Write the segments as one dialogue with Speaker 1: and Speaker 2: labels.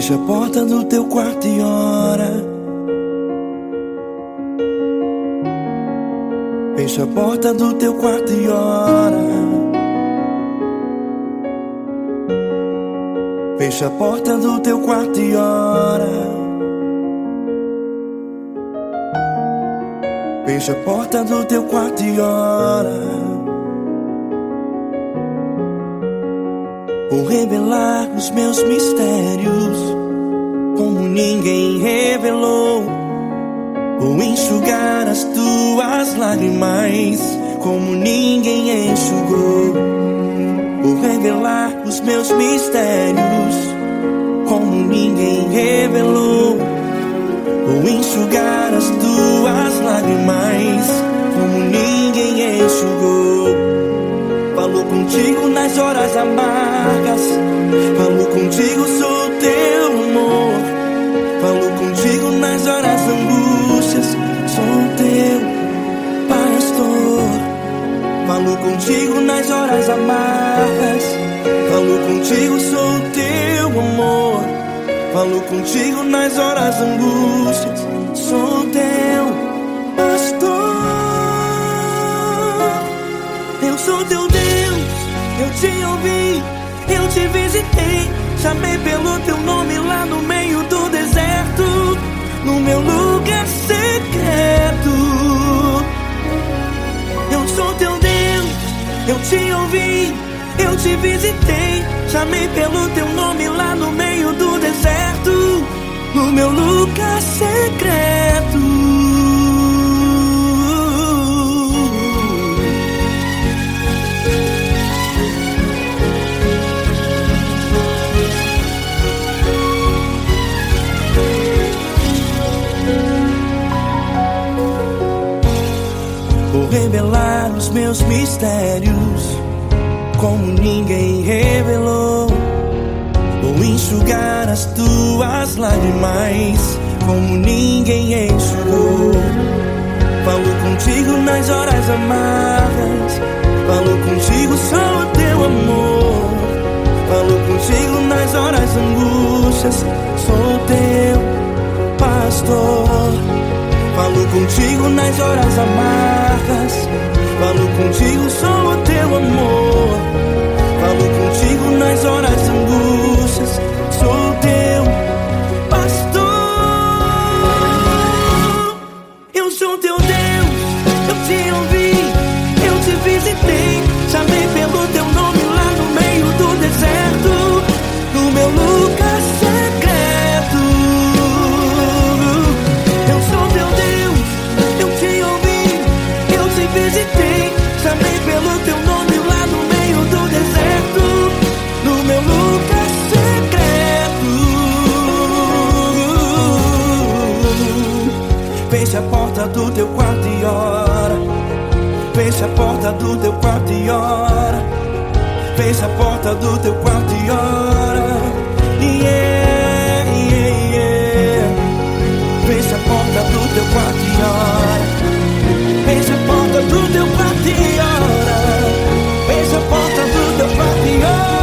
Speaker 1: Fecha a porta do teu quarto e ora. Fecha a porta do teu quarto e ora. Fecha a porta do teu quarto e ora. Fecha a porta do teu quarto e ora. Vou revelar os meus mistérios como ninguém revelou. Vou enxugar as tuas lágrimas como ninguém enxugou. Vou revelar os meus mistérios como ninguém revelou. Vou enxugar as tuas lágrimas como ninguém enxugou. Falo contigo nas horas amargas, falo contigo, sou teu amor. Falo contigo nas horas angústias, sou teu pastor. Falo contigo nas horas amargas, falo contigo, sou teu amor. Falo contigo nas horas angústias, sou teu pastor. Eu sou teu Deus, eu te ouvi, eu te visitei. Chamei pelo teu nome lá no meio do deserto, no meu lugar secreto. Eu sou teu Deus, eu te ouvi, eu te visitei. Chamei pelo teu nome lá no meio do deserto, no meu lugar secreto. Vou revelar os meus mistérios como ninguém revelou. Vou enxugar as tuas lágrimas como ninguém enxugou. Falo contigo nas horas amargas, falo contigo, sou o teu amor. Falo contigo nas horas angústias, sou teu pastor. Falo contigo nas horas amargas, falo contigo, sou o teu amor. Falo contigo nas horas angústias, sou teu pastor. Eu sou teu Deus, eu te ouvi, eu te visitei. Chamei pelo teu nome lá no meio do deserto, no meu lugar secreto. Eu sou teu Deus, eu te ouvi, eu te visitei. Chamei pelo teu nome lá no meio do deserto, no meu lugar secreto. Fecha a porta do teu quarto e ora. Fecha a porta do teu quarto e ora. Fecha a porta do teu quarto e ora. Yeah, yeah, yeah. Fecha a porta do teu quarto e ora. Fecha a porta do teu quarto e ora. Fecha a porta do teu quarto e ora.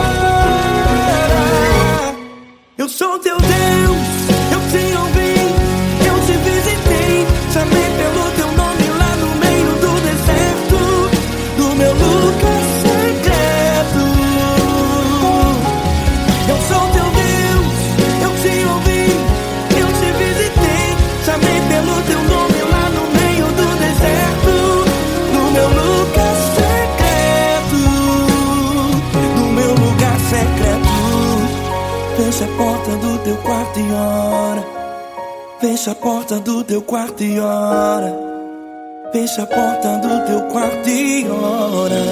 Speaker 1: Eu sou teu Deus, eu te ouvi, eu te visitei. Chamei pelo teu nome lá no meio do deserto, no meu lugar secreto. Eu sou teu Deus, eu te ouvi, eu te visitei. Chamei pelo teu nome lá no meio do deserto, no meu lugar secreto, no meu lugar secreto. Fecha a porta do teu quarto e ora. Fecha a porta do teu quarto e ora. Fecha a porta do teu quarto e ora.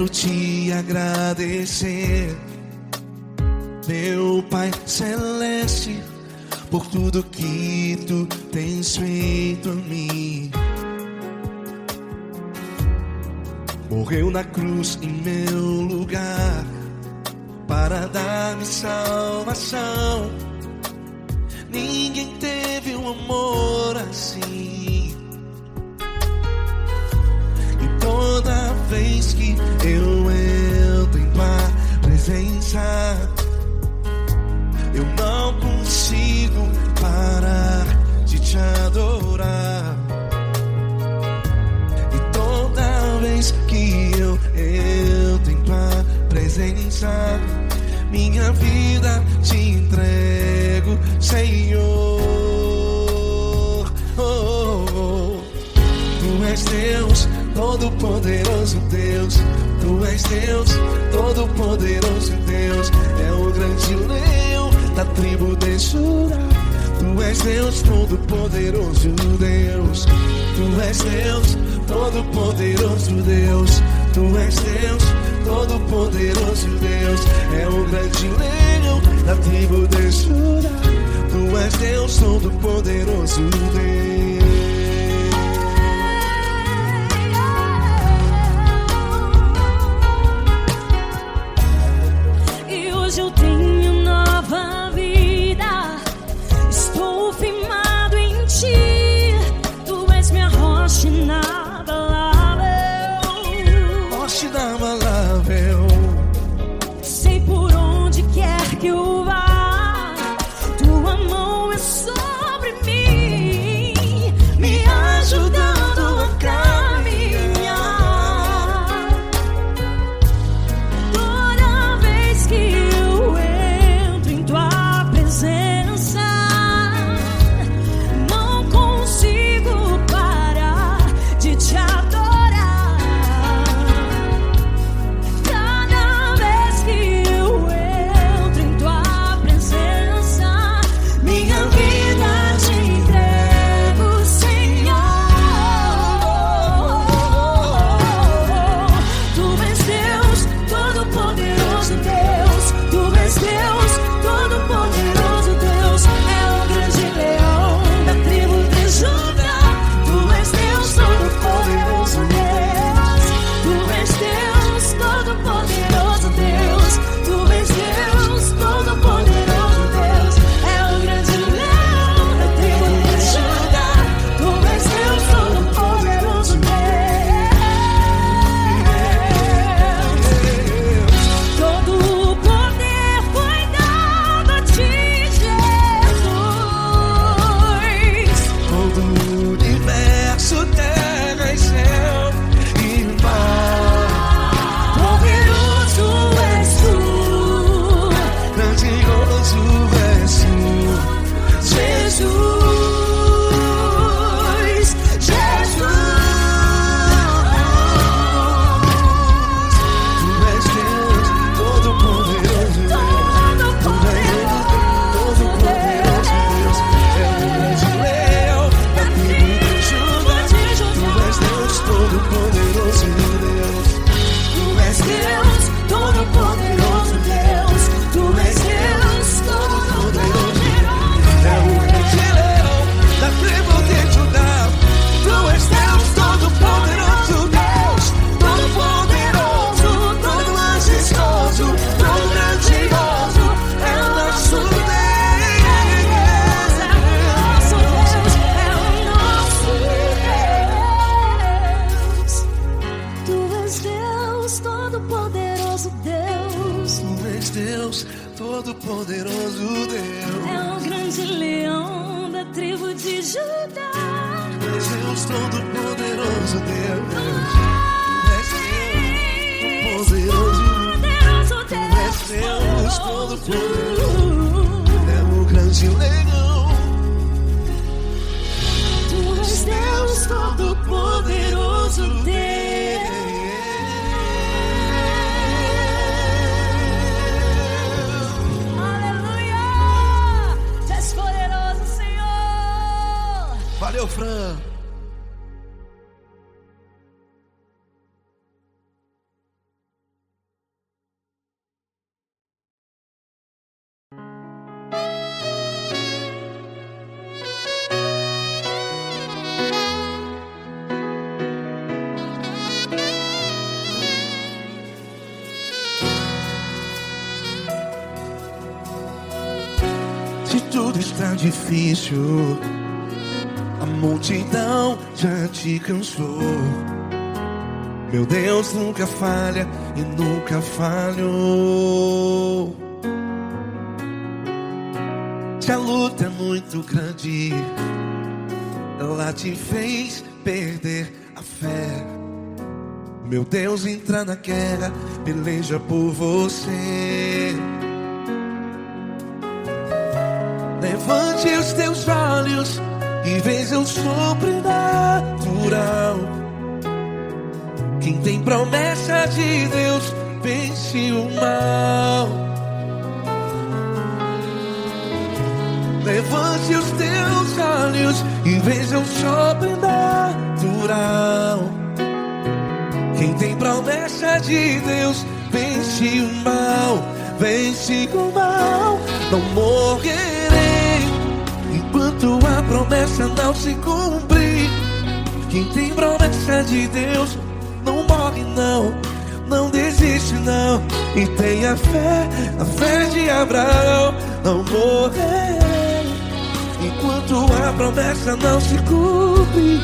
Speaker 1: quero te agradecer, meu Pai Celeste, por tudo que tu tens feito a mim. Morreu na cruz em meu lugar para dar-me salvação. Ninguém teve um amor assim. E toda vez que eu entro em tua presença, eu não consigo parar de te adorar. E toda vez que eu entro em tua presença, minha vida te entrego, Senhor. Tu és Deus, Todo-Poderoso Deus. Tu és Deus, Todo-Poderoso Deus. É o grande leão da tribo de Judá. Tu és Deus, Todo-Poderoso Deus. Tu és Deus, Todo-Poderoso Deus. Tu és Deus, Todo-Poderoso Deus. É o grande leão da tribo de Judá. Tu és Deus, Todo-Poderoso Deus.
Speaker 2: E hoje eu tenho nova vida, estou firmado em ti. Tu és minha rocha inabalável,
Speaker 1: Rocha inabalável.
Speaker 2: sei por onde quer que eu vá, tua mão é sobre mim, me ajudando a caminhar. Toda vez que eu entro em tua presença, não consigo parar de te adorar. Cada vez que eu entro em tua presença, minha vida te entrego, Senhor. Tu és Deus, Todo-Poderoso Deus. Tu és Deus, Todo-Poderoso Deus. É o grande leão da tribo de Judá. Tu és Deus, Todo-Poderoso Deus. Tu és Deus, Todo-Poderoso Deus. Tu és Deus, Todo-Poderoso Deus. É o grande leão da tribo de Judá. Tu és Deus, Todo-Poderoso Deus. Todo o poder foi dado a ti, Jesus.
Speaker 1: Todo o universo, terra e céu e mar.
Speaker 2: Poderoso és tu,
Speaker 1: Grandioso és tu,
Speaker 2: Jesus. Jesus.
Speaker 1: Tu és Deus, Todo-Poderoso Deus. Tu és Deus, Todo-Poderoso Deus. É o grande leão da tribo de Judá. Tu és Deus, Todo-Poderoso Deus.
Speaker 2: Tu és Deus, Todo-Poderoso Deus. Tu és Deus, Todo-Poderoso
Speaker 1: É o grande leão da tribo de Judá. Tu és Deus, Todo-Poderoso Deus. Todo-Poderoso, todo majestoso, todo grandioso. É o nosso Deus.
Speaker 2: Nosso Deus é o nosso Deus. Tu és Deus, Todo-Poderoso Deus.
Speaker 1: Tu és Deus, Todo-Poderoso Deus.
Speaker 2: É o grande leão da tribo de Judá.
Speaker 1: Tu és Deus, Todo-Poderoso Deus. Tu és Deus, Todo-Poderoso.
Speaker 2: Poderoso
Speaker 1: Tu és Deus, Todo-Poderoso. É o grande leão.
Speaker 2: Tu és Deus, Todo-Poderoso Deus. Aleluia! Tu és poderoso, Senhor.
Speaker 1: Valeu, Fran. tudo está difícil, a multidão já te cansou. Meu Deus nunca falha e nunca falhou. Se a luta é muito grande, ela te fez perder a fé. Meu Deus entra na guerra, peleja por você. Levante os teus olhos e veja o sobrenatural. Quem tem promessa de Deus vence o mal. Levante os teus olhos e veja o sobrenatural. Quem tem promessa de Deus vence o mal. Vence o mal. Não morrerei enquanto a promessa não se cumprir. Quem tem promessa de Deus não morre não, não desiste não. E tenha fé, a fé de Abraão. Não morrerei enquanto a promessa não se cumpre.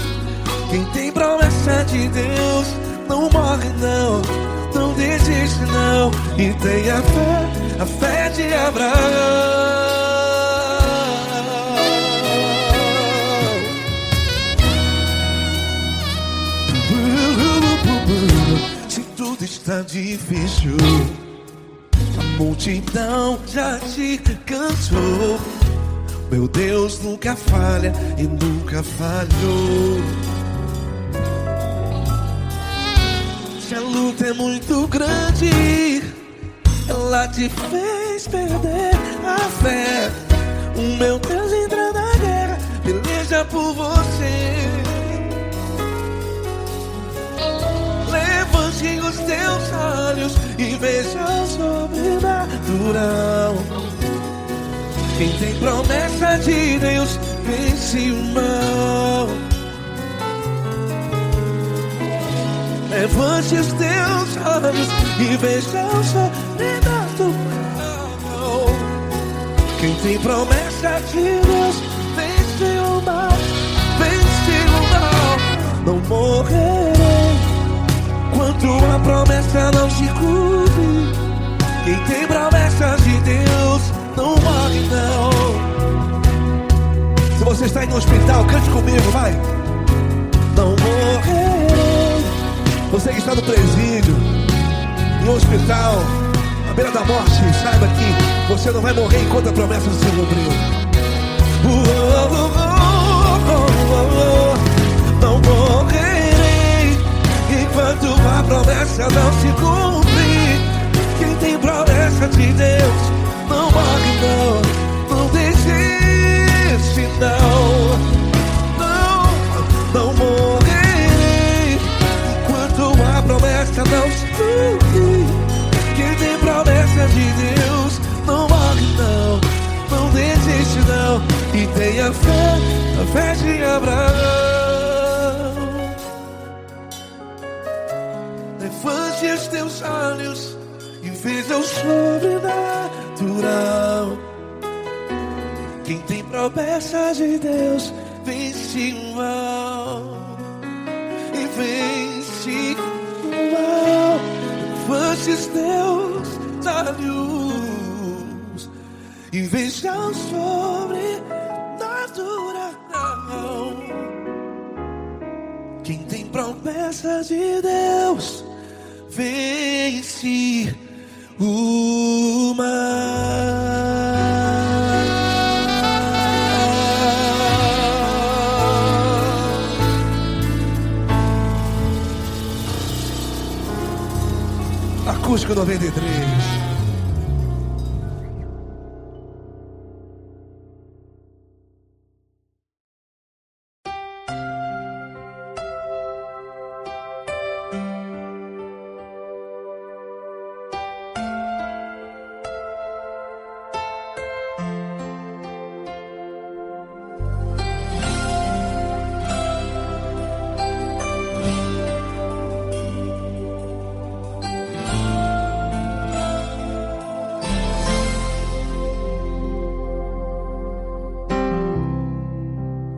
Speaker 1: Quem tem promessa de Deus não morre não, não desiste não. E tenha fé, a fé de Abraão. Se tudo está difícil, a multidão já te cansou. Meu Deus nunca falha e nunca falhou. Se a luta é muito grande, ela te fez perder a fé. O meu Deus entra na guerra, peleja por você. Levante os teus olhos e veja o sobrenatural. Quem tem promessa de Deus vence o mal. Levante os teus olhos e veja o sobrenatural. Quem tem promessa de Deus vence o mal. Vence o mal. Não morrerei enquanto a promessa não se cumpre. Quem tem promessa de Deus não morre não. Se você está em um hospital, cante comigo, vai. Não morrerei. Você que está no presídio, em um hospital, à beira da morte, saiba que você não vai morrer enquanto a promessa não se cumpriu. Não morrerei enquanto a promessa não se cumprir. Quem tem promessa de Deus não morre não, não desiste não. Não morrerei enquanto a promessa não se cumprir. Quem tem promessa de Deus não morre não, não desiste não. E tenha fé, a fé de Abraão. Levante os teus olhos e veja o sobrenatural. Quem tem promessa de Deus vence o mal. E vence o mal. Levante os teus olhos e veja o sobrenatural. Quem tem promessa de Deus vence o mal. Acústico 93.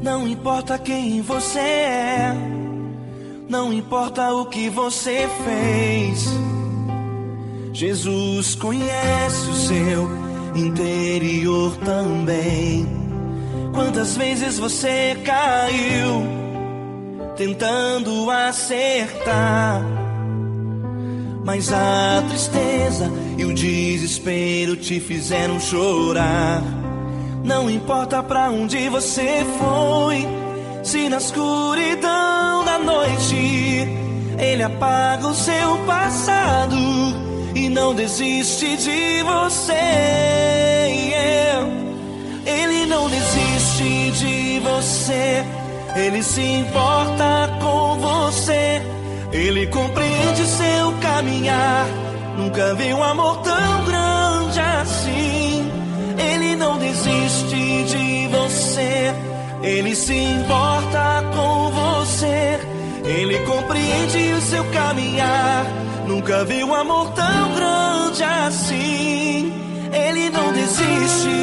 Speaker 1: Não importa quem você é, não importa o que você fez, Jesus conhece o seu interior também. Quantas vezes você caiu tentando acertar, mas a tristeza e o desespero te fizeram chorar. Não importa pra onde você foi, se na escuridão da noite Ele apaga o seu passado e não desiste de você. Ele não desiste de você, Ele se importa com você, Ele compreende seu caminhar. Nunca vi um amor tão grande assim. Ele não desiste de você, Ele se importa com você, Ele compreende o seu caminhar. Nunca vi um amor tão grande assim. Ele não desiste.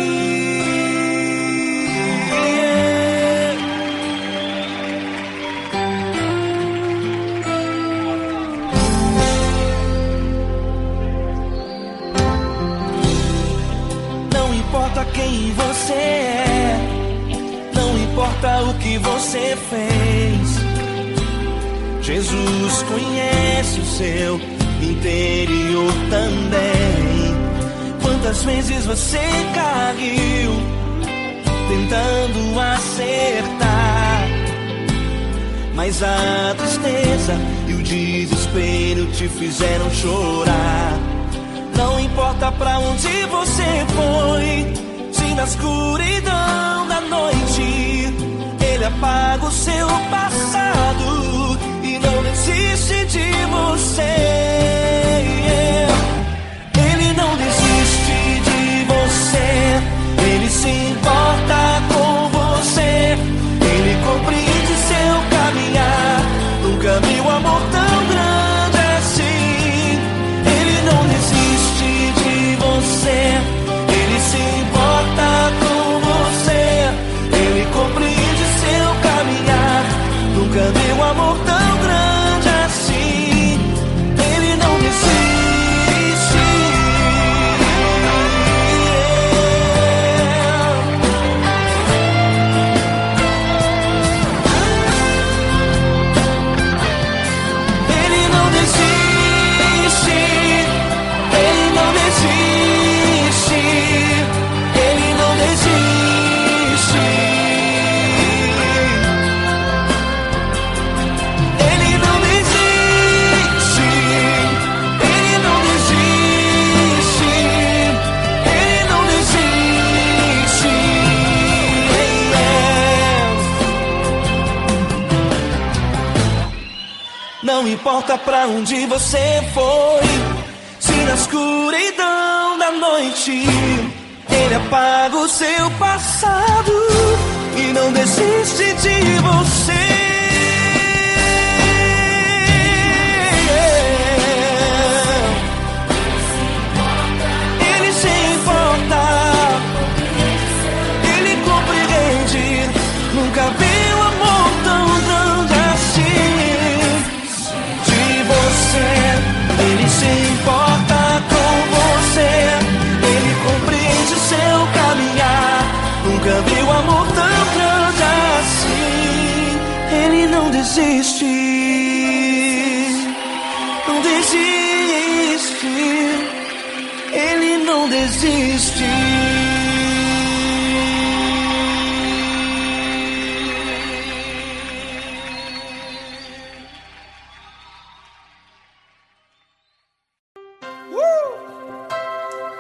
Speaker 1: Não importa quem você é, não importa o que você fez, Jesus conhece o seu interior também. Quantas vezes você caiu tentando acertar, mas a tristeza e o desespero te fizeram chorar. Não importa pra onde você foi, se na escuridão da noite Ele apaga o seu passado e não desiste de você. Ele não desiste de você, Ele se importa com você, Ele compreende seu caminhar. Nunca vi um amor tão grande assim. Ele não desiste de você, Ele se importa com você, Ele compreende seu caminhar. Nunca vi um amor tão grande assim. Ele não desiste. Ele não desiste. Ele não desiste. Ele não desiste. Ele não desiste. Ele não desiste. Ele não desiste. Não importa pra onde você foi, se na escuridão da noite Ele apaga o seu passado e não desiste de você. Ele se importa, Ele compreende. Nunca vi um amor tão grande assim. De você, Ele se importa com você, Ele compreende seu caminhar. Nunca vi um amor tão grande assim. Ele não desiste, não desiste. Ele não desiste.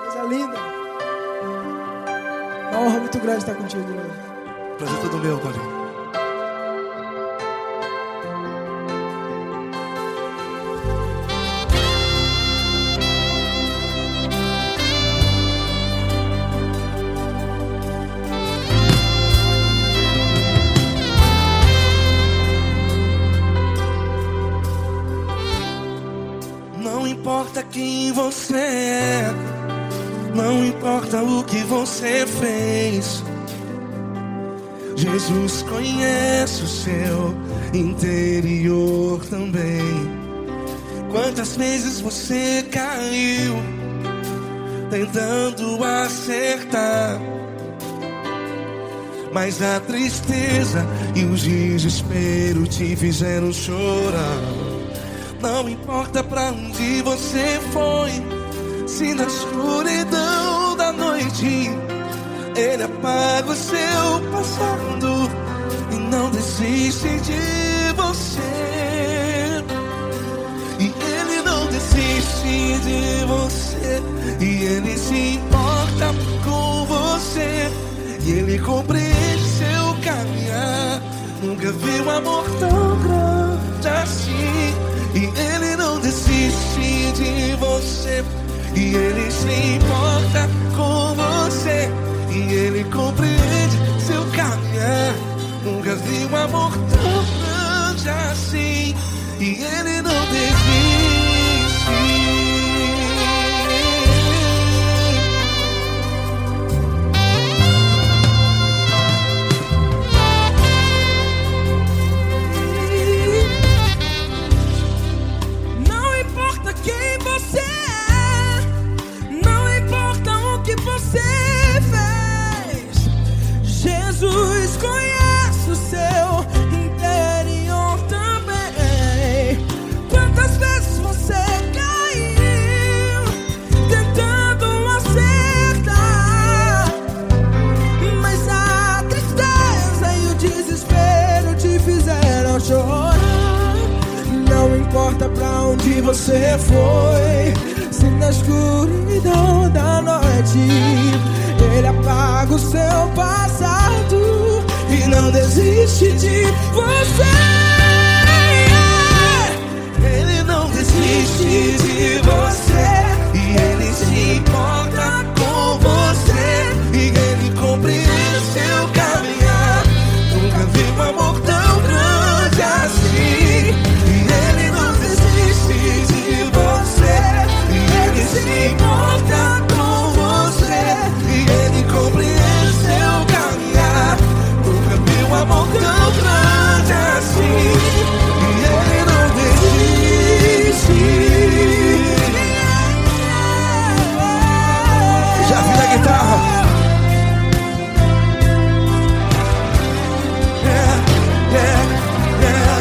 Speaker 3: Coisa linda. Uma honra muito grande estar contigo hoje.
Speaker 4: Prazer todo meu, Paulinho.
Speaker 1: Não importa quem você é, não importa o que você fez, Jesus conhece o seu interior também. Quantas vezes você caiu tentando acertar, mas a tristeza e o desespero te fizeram chorar. Não importa pra onde você foi, se na escuridão da noite Ele apaga o seu passado e não desiste de você. E Ele não desiste de você, e Ele se importa com você, e Ele compreende seu caminhar. Nunca vi um amor tão grande assim. E Ele não desiste de você, e Ele se importa com você, e Ele compreende seu caminhar. Nunca vi um amor tão grande assim. E Ele não desiste.
Speaker 2: Não importa quem você é, não importa o que você fez, Jesus conhece o seu interior também. Quantas vezes você caiu tentando acertar, mas a tristeza e o desespero te fizeram chorar. Não importa pra onde você foi, se na escuridão da noite Ele apaga o seu passado e não desiste de você.
Speaker 1: Ele não desiste de você, e Ele se importa com você, e Ele compreende seu caminhar. Nunca vi um amor tão grande assim. E Ele não desiste de você, e Ele se importa com você, e Ele compreende seu caminhar. Nunca vi um amor tão grande assim. E Ele não desiste. Já vi na guitarra. Yeah, yeah, yeah.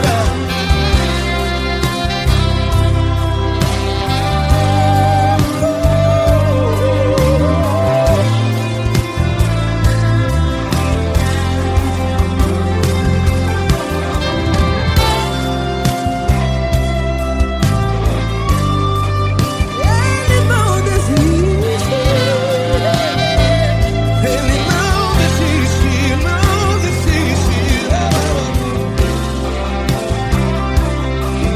Speaker 2: Ele não desiste.
Speaker 1: Ele não desiste, não desiste.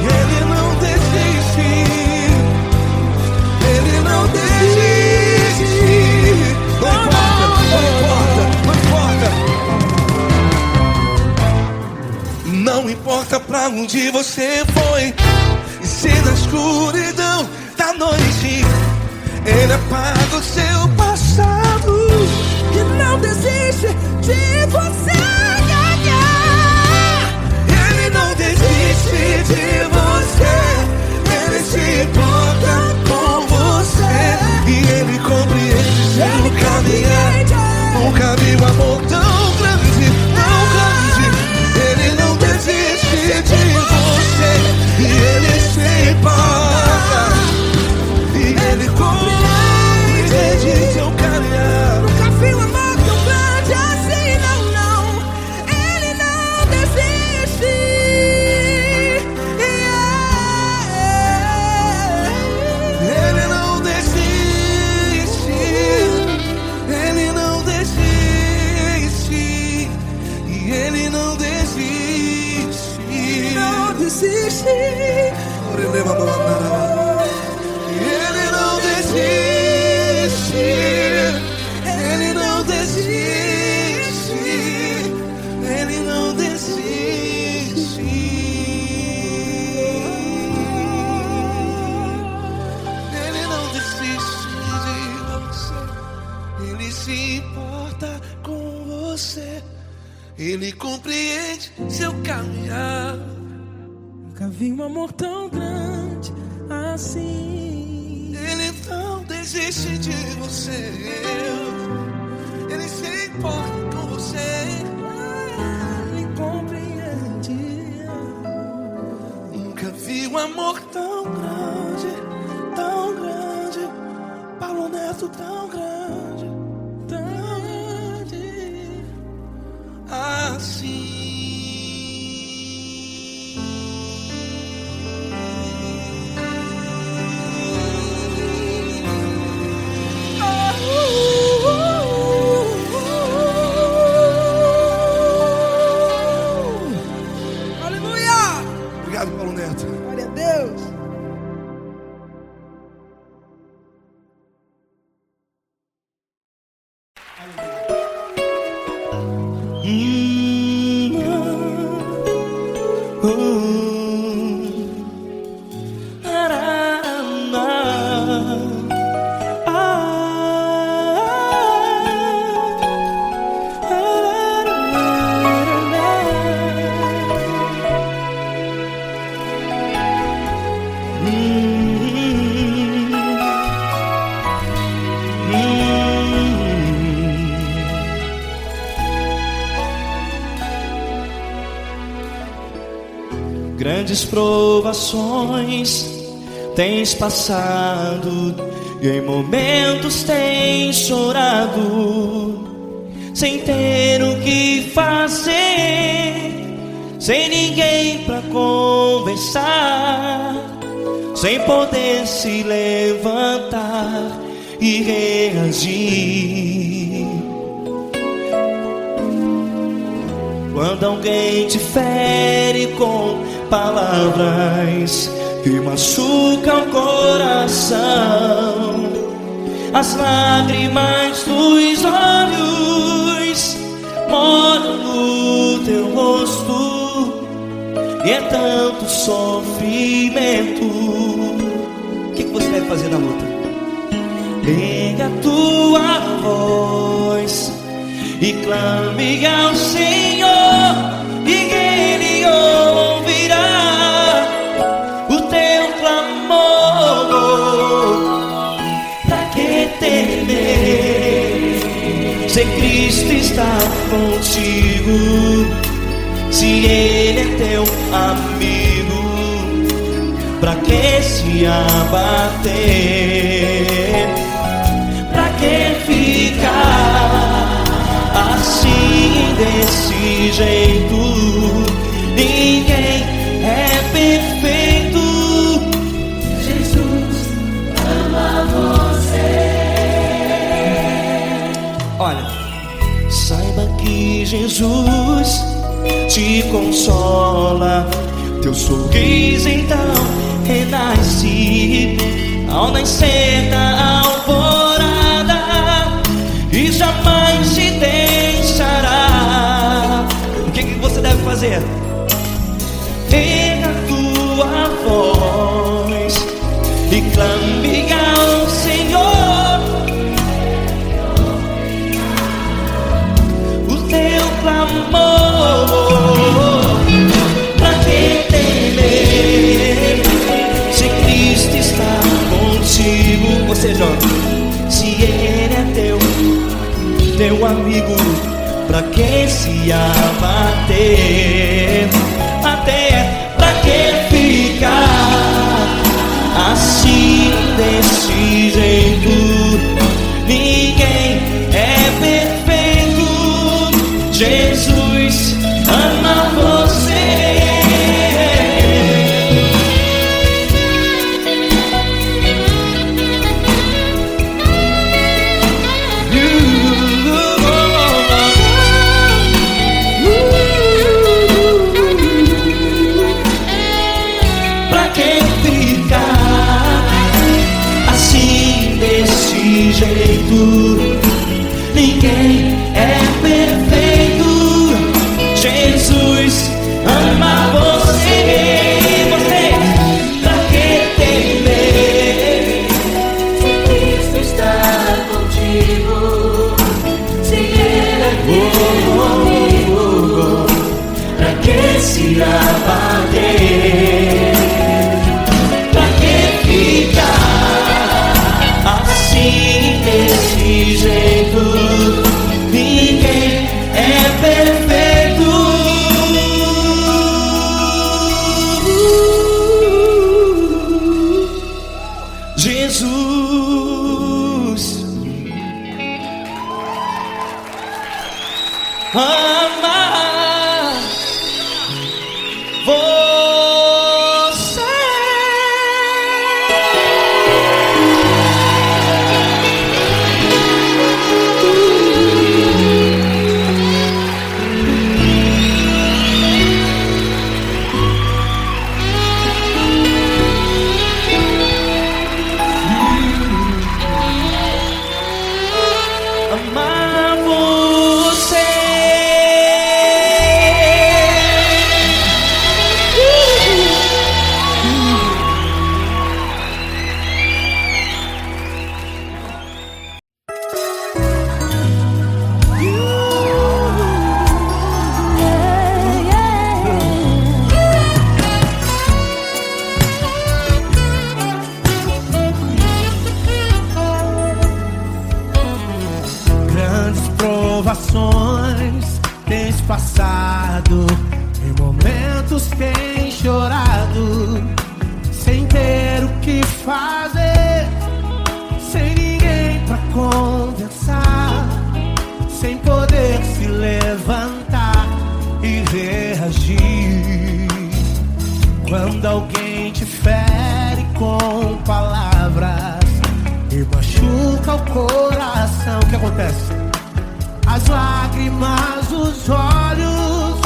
Speaker 1: Ele não desiste. Ele não desiste. Não importa, não importa, não importa. Não importa pra onde você foi, e se na escuridão da noite Ele apaga o seu passado
Speaker 2: E não desiste de você ganhar.
Speaker 1: Ele não desiste de você, Ele se importa com você, e Ele compreende seu caminhar. Nunca vi um amor tão grande, tão grande. Ele não desiste de você, e Ele se importa, e Ele compreende seu caminhar.
Speaker 2: Nunca vi um amor tão grande assim, não, não. Ele não desiste.
Speaker 1: Ele não desiste. Ele não desiste. E Ele não desiste.
Speaker 2: Não desiste.
Speaker 1: Ele não desiste. Ele não desiste. Ele não desiste. Ele não desiste de você. Ele se importa com você, Ele compreende seu caminhar.
Speaker 3: Nunca vi um amor tão grande assim.
Speaker 1: Ele não desiste de você. Ele se importa com você.
Speaker 3: Ele compreende.
Speaker 1: Nunca vi um amor tão grande, tão grande. Paulo Neto tão grande, tão grande assim.
Speaker 4: Obrigado, Paulo Neto.
Speaker 3: Glória a Deus.
Speaker 5: Grandes provações tens passado e em momentos tens chorado, sem ter o que fazer, sem ninguém pra conversar, sem poder se levantar e reagir. Quando alguém te fere com palavras que machucam o coração, as lágrimas dos olhos molham no teu rosto, e é tanto sofrimento. O que você deve fazer na luta? Erga a tua voz e clame ao Senhor, e Ele ouvirá o teu clamor. Pra que temer, se Cristo está contigo, se Ele é teu amigo? Pra que se abater? Pra que ficar assim, desse jeito? Ninguém é perfeito. Jesus ama você. Olha, saiba que Jesus te consola. Teu sorriso então renasce ao nascer da alvorada, e jamais te deixará. O que você deve fazer? Erga a tua voz e clame ao Senhor, o teu clamor. Pra que temer, se Cristo está contigo? Ou seja, se Ele é teu amigo, pra que se abater? Até pra que ficar assim, desse jeito? Ninguém é perfeito. Jesus ama você. Jeito, ninguém é perfeito. Jesus ama você. Você, pra que temer, se Cristo está contigo, se Ele é teu amigo? amar você. Amar você.
Speaker 1: Grandes provações tens passado, em momentos tens chorado, sem ter o que fazer, sem ninguém pra conversar, sem poder se levantar e reagir. Quando alguém te fere com palavras e machuca o coração, o que acontece? As lágrimas dos olhos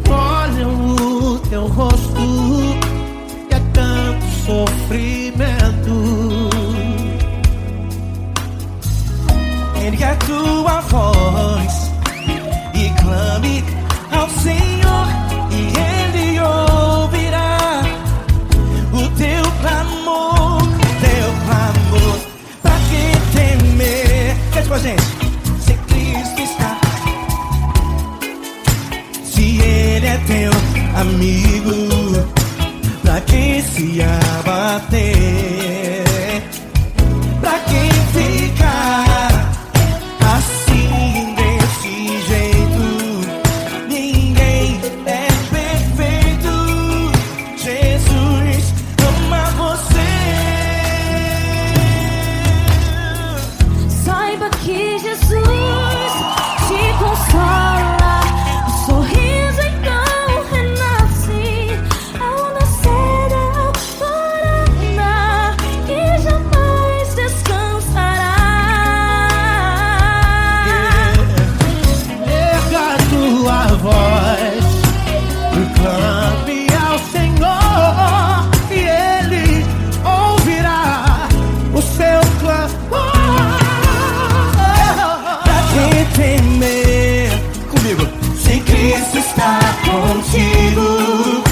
Speaker 1: molham o teu rosto, e é tanto sofrimento. Ergue a tua voz e clame ao Senhor, e Ele ouvirá o teu clamor, pra que temer? Cante com a gente. Se Cristo está, se Ele é teu amigo, pra que se abater? Pra que ficar assim desse jeito? Ninguém é perfeito. Jesus ama você.
Speaker 2: Saiba que Jesus te consola, o sorriso então renasce ao nascer da alvorada, e jamais descansará.
Speaker 1: Erga a tua voz e clame ao Senhor, e Ele ouvirá o seu clamor. Pra que temer? Comigo. Se Cristo está contigo,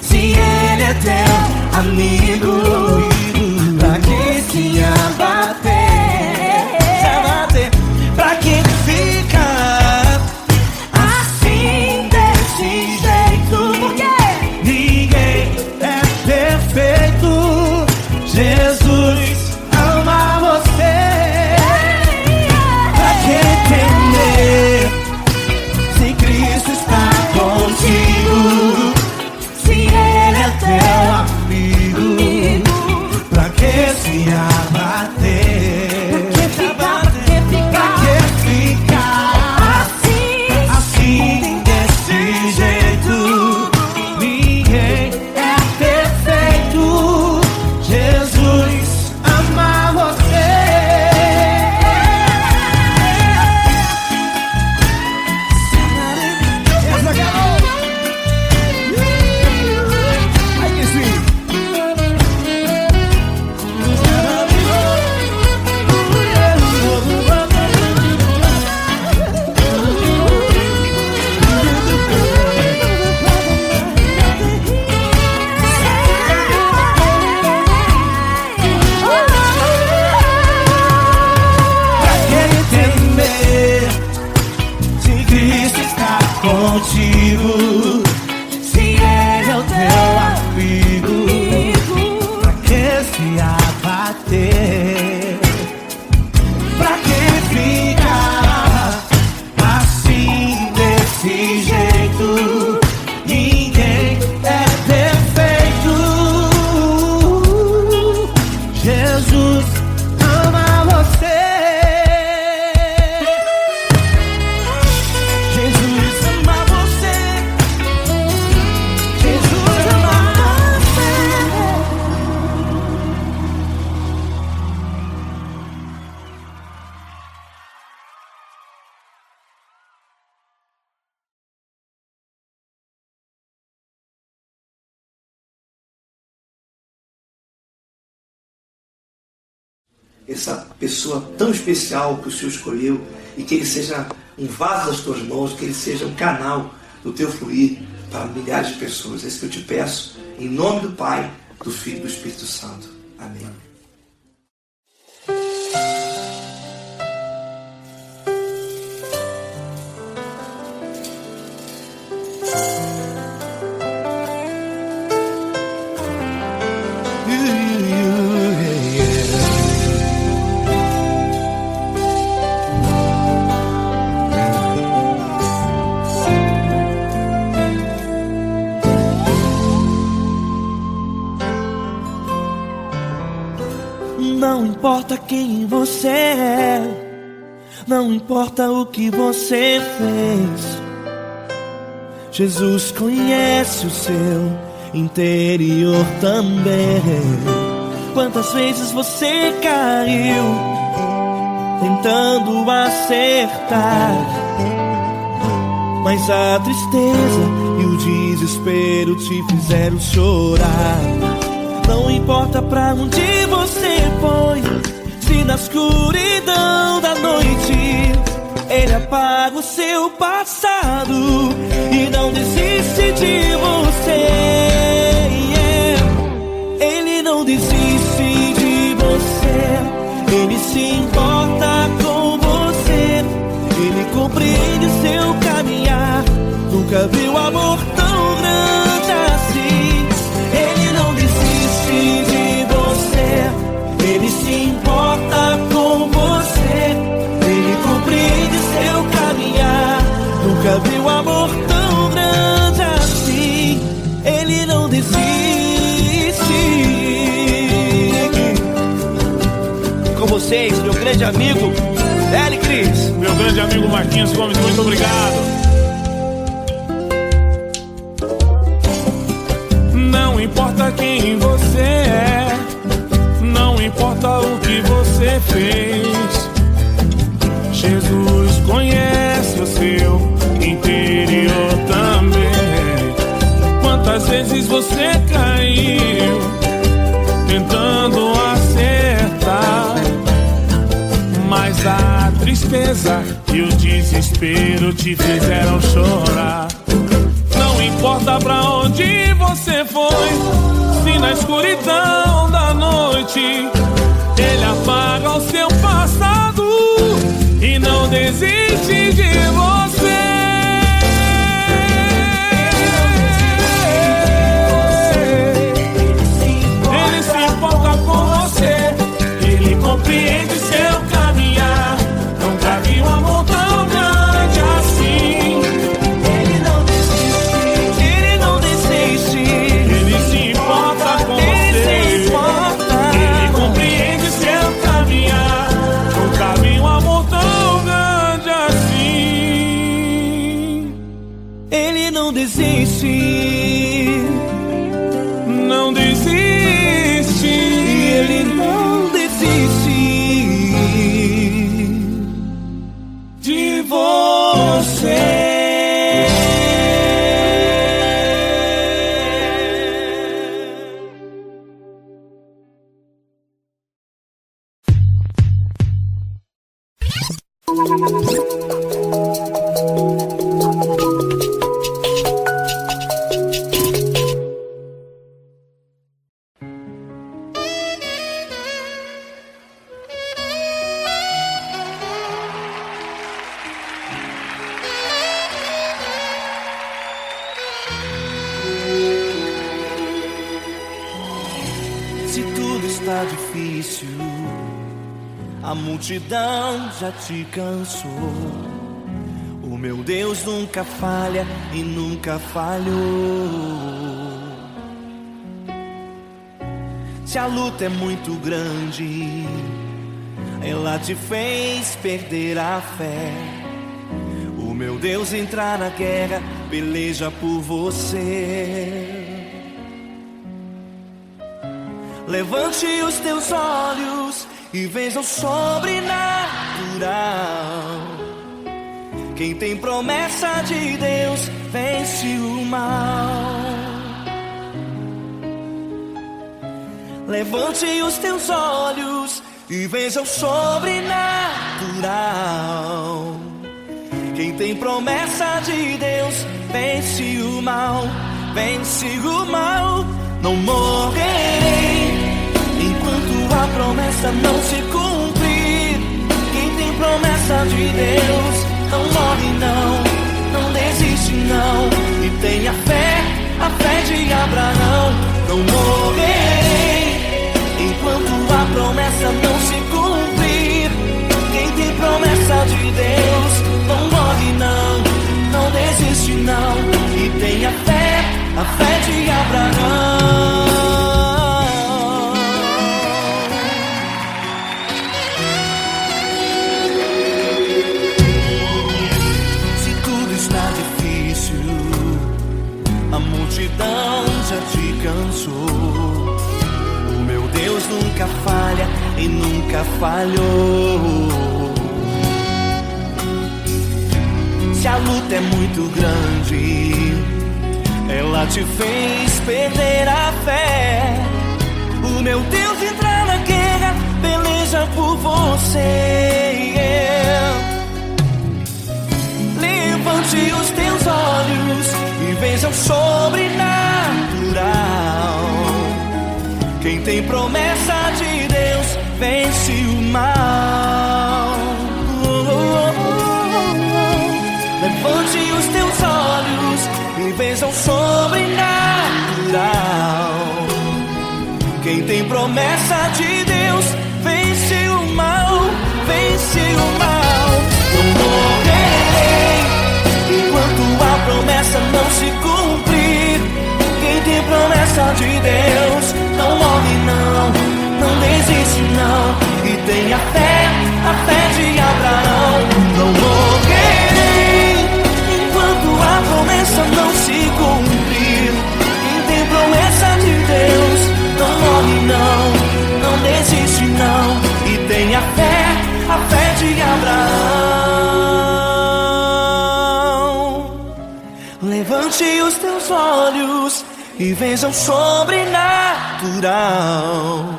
Speaker 1: se Ele é teu amigo, pra que se abater? Se abater? Pra que ficar assim desse jeito? Porque ninguém é perfeito. Jesus ama você. Pra que temer? Se Cristo está contigo, se Ele é teu amigo, pra que se abater? Pra que ficar assim desse jeito? Ninguém é perfeito. Jesus ama você. Ai, que sim. Pra que temer? Se Cristo está contigo, se Ele é o teu amigo, pra que se abater? Pra que ficar assim desse jeito? Ninguém é perfeito. Jesus ama você.
Speaker 4: essa pessoa tão especial que o Senhor escolheu, e que ele seja um vaso das tuas mãos, que ele seja um canal do teu fluir para milhares de pessoas. É isso que eu te peço, em nome do Pai, do Filho e do Espírito Santo. Amém.
Speaker 1: Não importa quem você é, não importa o que você fez, Jesus conhece o seu interior também. Quantas vezes você caiu tentando acertar, mas a tristeza e o desespero te fizeram chorar. Não importa pra onde você foi, se na escuridão da noite Ele apaga o seu passado e não desiste de você. Ele não desiste de você, Ele se importa com você, Ele compreende seu caminhar. Nunca viu amor tão grande assim. Ele não desiste de você, Ele se importa com você, Ele compreende seu caminhar. Nunca viu amor tão grande assim. Ele não desiste. Com vocês, meu grande amigo L. Cris.
Speaker 6: Meu grande amigo Marquinhos Gomes, muito obrigado. Não importa quem você é, não importa o que você fez, Jesus conhece o seu interior também. Quantas vezes você caiu tentando acertar, mas a tristeza e o desespero te fizeram chorar. Não importa pra onde você foi, se na escuridão da noite Ele apaga o seu passado e não desiste de você. Ele se importa com você, Ele compreende seu caminhar. Nunca vi um amor tão grande assim.
Speaker 1: Não desiste,
Speaker 6: não desiste,
Speaker 1: Ele não desiste de você. Se tudo está difícil, a multidão já te cansou. O meu Deus nunca falha e nunca falhou. Se a luta é muito grande, ela te fez perder a fé. O meu Deus entra na guerra, peleja por você. Levante os teus olhos e veja o sobrenatural. Quem tem promessa de Deus vence o mal. Levante os teus olhos, e veja o sobrenatural. Quem tem promessa de Deus vence o mal, vence o mal. Não morrerei enquanto a promessa não se cumprir. Quem tem promessa de Deus não morre não, não desiste não. E tenha fé, a fé de Abraão. Não morrerei enquanto a promessa não se cumprir. Quem tem promessa de Deus não morre não, não desiste não. E tenha fé, a fé de Abraão. Se tudo está difícil, a multidão já te cansou. O meu Deus nunca falha e nunca falhou. Se a luta é muito grande, ela te fez perder a fé. O meu Deus entra na guerra, peleja por você. Levante os teus olhos e veja o sobrenatural. Quem tem promessa de Deus vence o mal. Levante os teus olhos e veja o sobrenatural. Quem tem promessa de Deus vence o mal, vence o mal. Não morrerei enquanto a promessa não se cumprir. Quem tem promessa de Deus não morre não, não desiste não. E tenha fé, a fé de Abraão. Não morrerei enquanto a promessa não se cumprir. Quem tem promessa de Deus não morre não, não desiste não. E tenha fé, a fé de Abraão. Levante os teus olhos e veja o sobrenatural.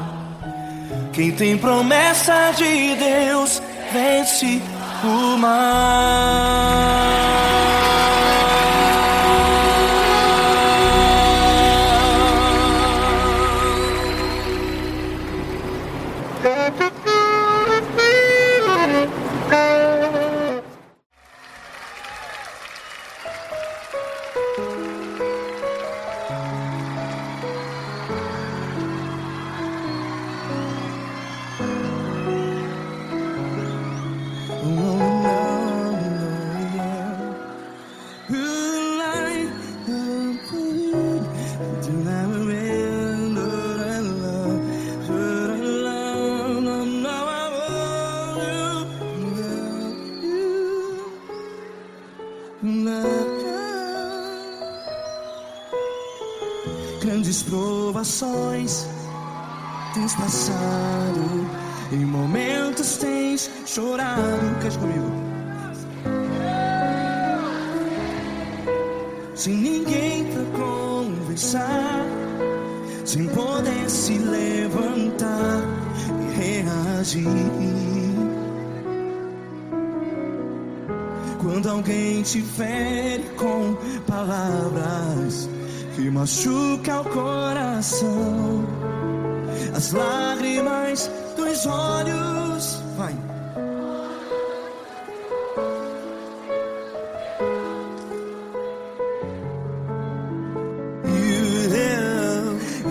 Speaker 1: Quem tem promessa de Deus vence o mal. Grandes provações tens passado, em momentos tens chorado. Cante comigo. Sem ninguém pra conversar, sem poder se levantar e reagir. Quando alguém te fere com palavras que machuca o coração, as lágrimas dos olhos, vai.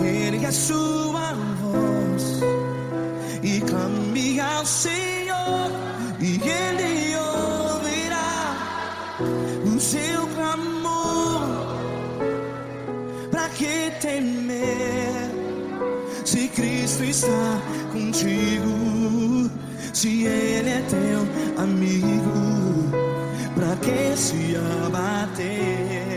Speaker 1: Ele é sua voz e clame ao Senhor e Ele ouvirá o seu clamor. Pra que temer se Cristo está contigo? Se Ele é teu amigo, pra que se abater?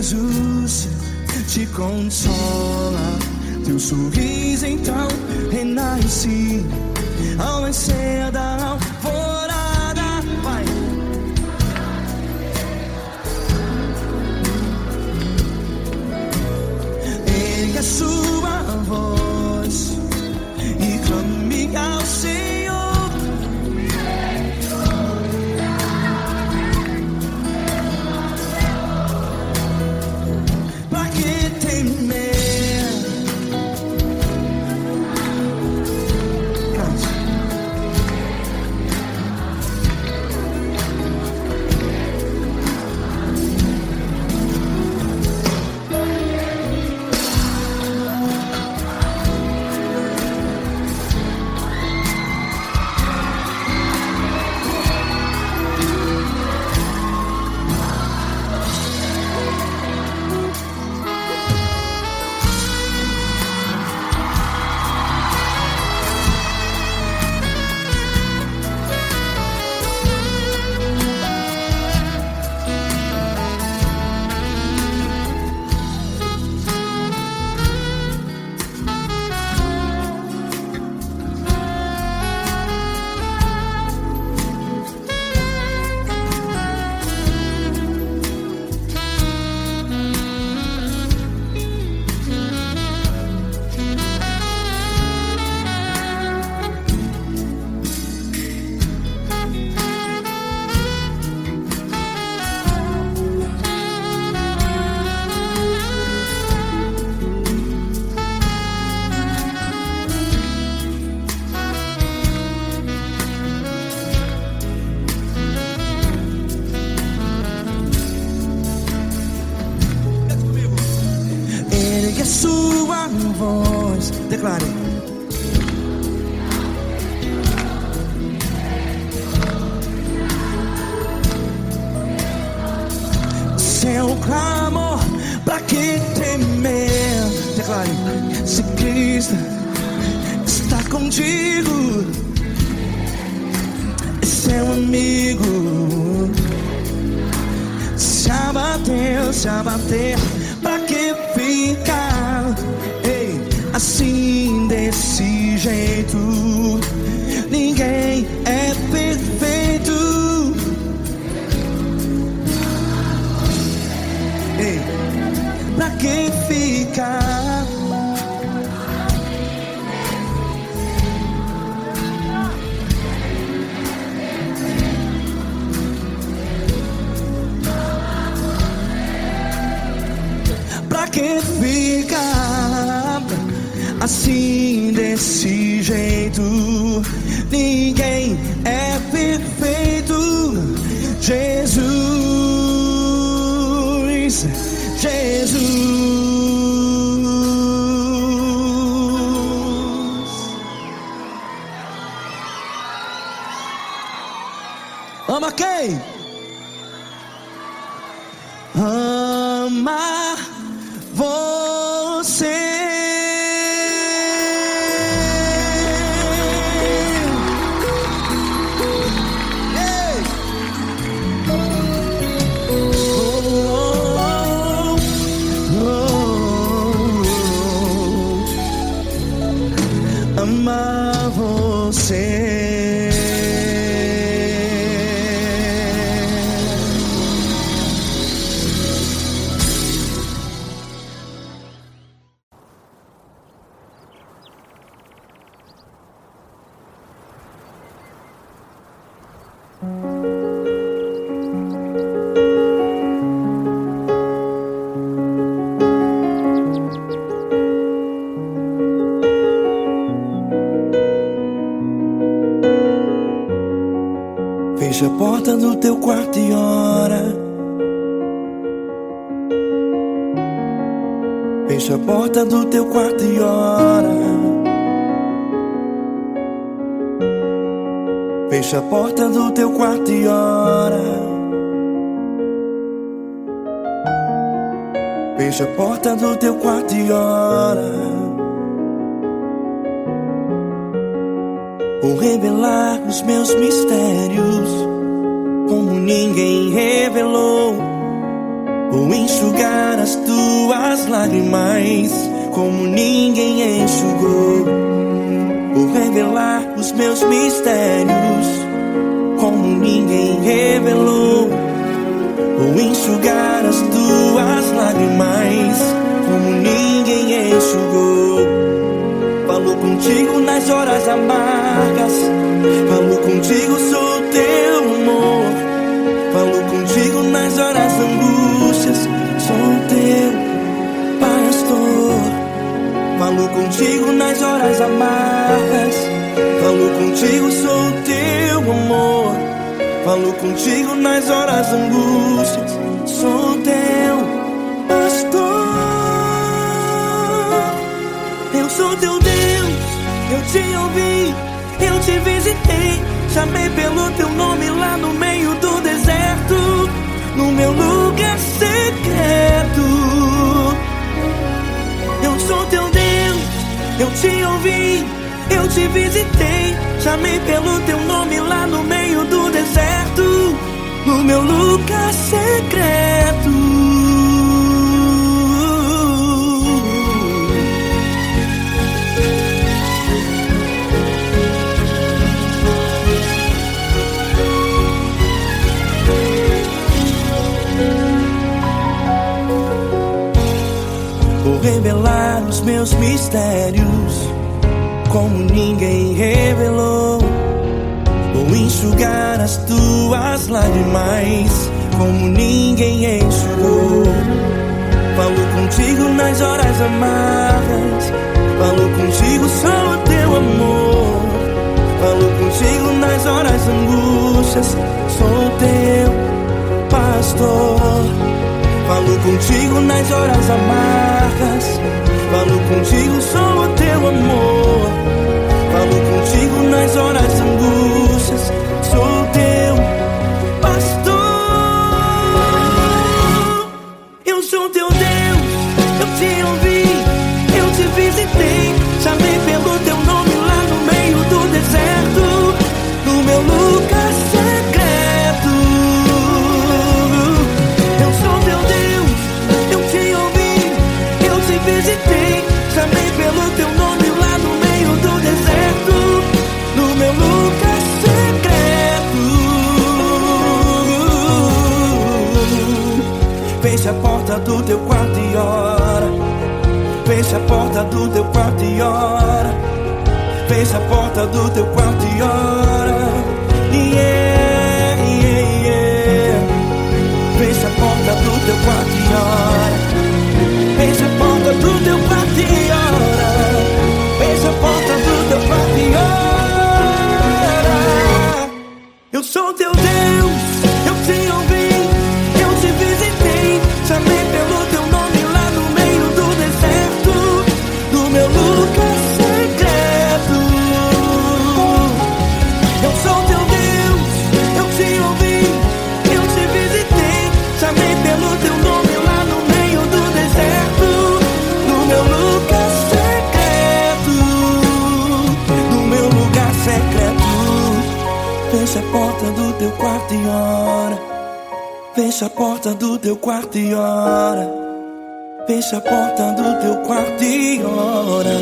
Speaker 1: Jesus te consola. Teu sorriso então renasce ao nascer da alvorada. Vai. Ergue a sua voz e clame ao Senhor. Pra que temer? Ergue a sua voz, declare. Seu clamor, pra que temer? Declare. Se Cristo está contigo, é seu amigo. Se abater, pra que ficar assim desse jeito? Ninguém é perfeito. Pra que ficar? Pra que ficar assim desse jeito? Ninguém é perfeito. Jesus, ama quem? Ama você. Ama você. Fecha a porta do teu quarto e ora. Fecha a porta do teu quarto e ora. Fecha a porta do teu quarto e ora. Fecha a porta do teu quarto e ora. Vou revelar os meus mistérios como ninguém revelou. Vou enxugar as tuas lágrimas como ninguém enxugou. Vou revelar os meus mistérios como ninguém revelou. Vou enxugar as tuas lágrimas como ninguém enxugou. Falo contigo nas horas amargas, falo contigo, sou teu amor. Falo contigo nas horas angústias, sou teu pastor. Falo contigo nas horas amargas, falo contigo, sou teu amor. Falo contigo nas horas angústias, sou teu pastor. Eu sou teu Deus, eu te ouvi, eu te visitei. Chamei pelo teu nome lá no meio do deserto, no meu lugar secreto. Eu sou teu Deus, eu te ouvi, eu te visitei. Chamei pelo teu nome lá no meio do deserto, no meu lugar secreto. Vou revelar os meus mistérios como ninguém revelou. Vou enxugar as tuas lágrimas como ninguém enxugou. Falo contigo nas horas amargas, falo contigo, sou teu amor. Falo contigo nas horas angústias, sou teu pastor. Falo contigo nas horas amargas, falo contigo, sou o teu amor. Falo contigo nas horas angústias, sou teu pastor. Eu sou teu Deus, eu te ouvi, eu te visitei. Chamei pelo teu nome lá no meio do deserto, no meu lugar secreto. Eu sou teu Deus, eu te ouvi, eu te visitei. Chamei pelo teu nome lá no meio do deserto, no meu lugar secreto. Fecha a porta do teu quarto e ora. Fecha a porta do teu quarto e ora. Fecha a porta do teu quarto e ora. Yeah, yeah, yeah. Fecha a porta do teu quarto e ora. Fecha a porta do teu quarto e ora. Fecha a porta do teu quarto e ora. Eu sou teu Deus, eu te ouvi, eu te visitei. Chamei pelo teu nome lá no meio do deserto, no meu lugar secreto. Eu sou teu Deus, eu te ouvi, eu te visitei. Chamei pelo teu nome lá no meio do deserto, no meu lugar secreto, no meu lugar secreto. Fecha a porta do teu quarto e ora. Fecha a porta do teu quarto e ora. Fecha a porta do teu quarto e ora.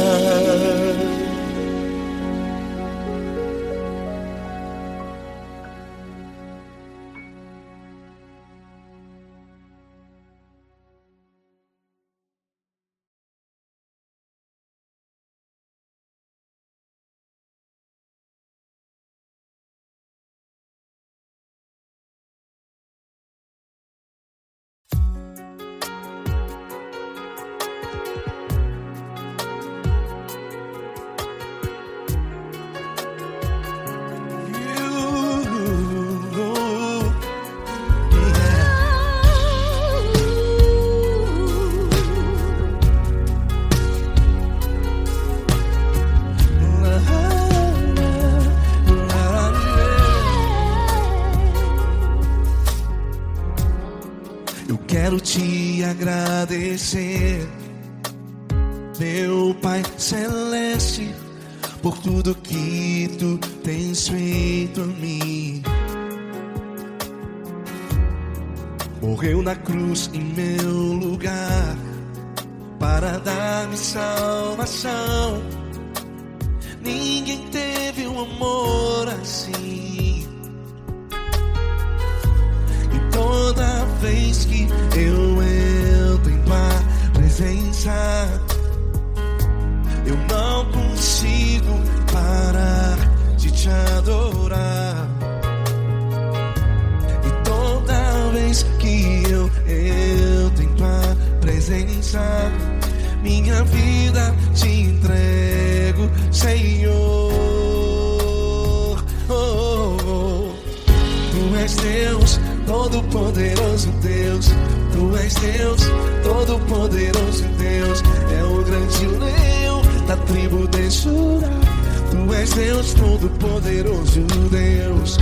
Speaker 7: Quero te agradecer, meu Pai Celeste, por tudo que tu tens feito a mim. morreu na cruz em meu lugar para dar-me salvação. Ninguém teve um amor assim. E toda vez que eu entro em tua presença, eu não consigo parar de te adorar. E toda vez que eu entro em tua presença, minha vida te entrego, Senhor. Oh, oh, oh. Tu és Deus, Todo-Poderoso Deus. Tu és Deus, Todo-Poderoso Deus. É o grande leão da tribo de Judá. Tu és Deus, Todo-Poderoso Deus.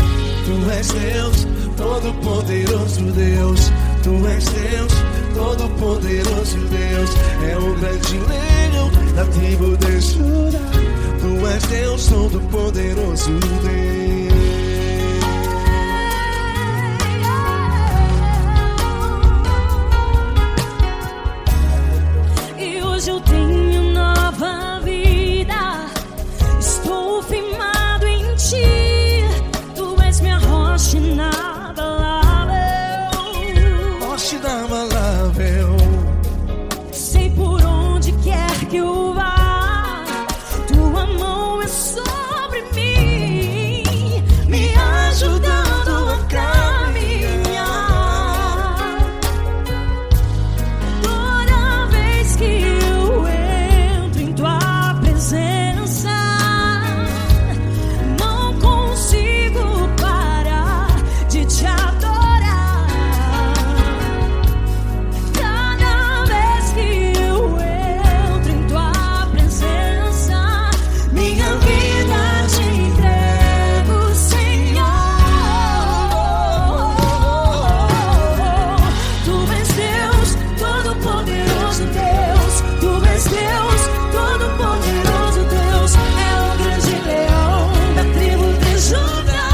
Speaker 7: Tu és Deus, Todo-Poderoso Deus. Tu és Deus, Todo-Poderoso Deus. É o grande leão da tribo de Judá. Tu és Deus, Todo-Poderoso Deus.
Speaker 2: E hoje eu tenho nova vida. Estou firmado em ti. Tu és minha rocha inabalável.
Speaker 7: Rocha inabalável.
Speaker 2: Sei por onde quer que eu vá, tua mão é sobre mim, me ajudando a caminhar. Toda vez que eu entro em tua presença, não consigo parar de te adorar. Cada vez que eu entro em tua presença, minha vida te entrego, Senhor. Tu és Deus, Todo-Poderoso Deus. Tu és Deus, Todo-Poderoso Deus. É o grande leão da tribo de Judá.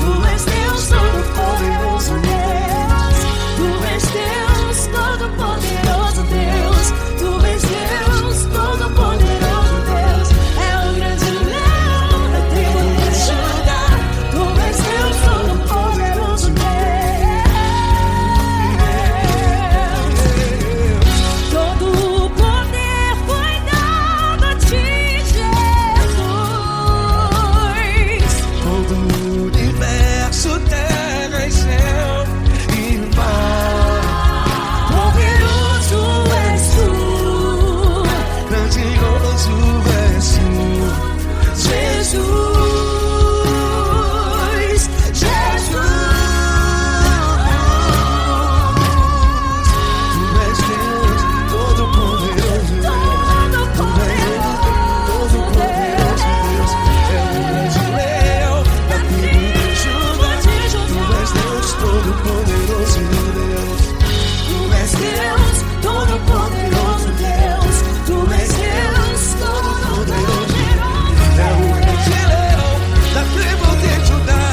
Speaker 2: Tu és Deus, Todo-Poderoso Deus. Tu és Deus, Todo-Poderoso Deus. Tu és Deus, Todo-Poderoso Deus. É o grande leão da tribo de Judá. Tu és Deus, Todo-Poderoso Deus. Todo o poder foi dado a ti, Jesus.
Speaker 7: Todo o universo, terra e céu e mar.
Speaker 2: Poderoso és tu,
Speaker 7: Grandioso és tu,
Speaker 2: Jesus. Jesus.
Speaker 7: Tu és Deus, Todo-Poderoso Deus. Tu és Deus, Todo-Poderoso Deus. É o grande leão da tribo de Judá. Tu és Deus, Todo-Poderoso Deus.
Speaker 2: Tu és Deus, Todo-Poderoso Deus. Tu és Deus, Todo-Poderoso.
Speaker 7: É o grande leão da tribo de Judá.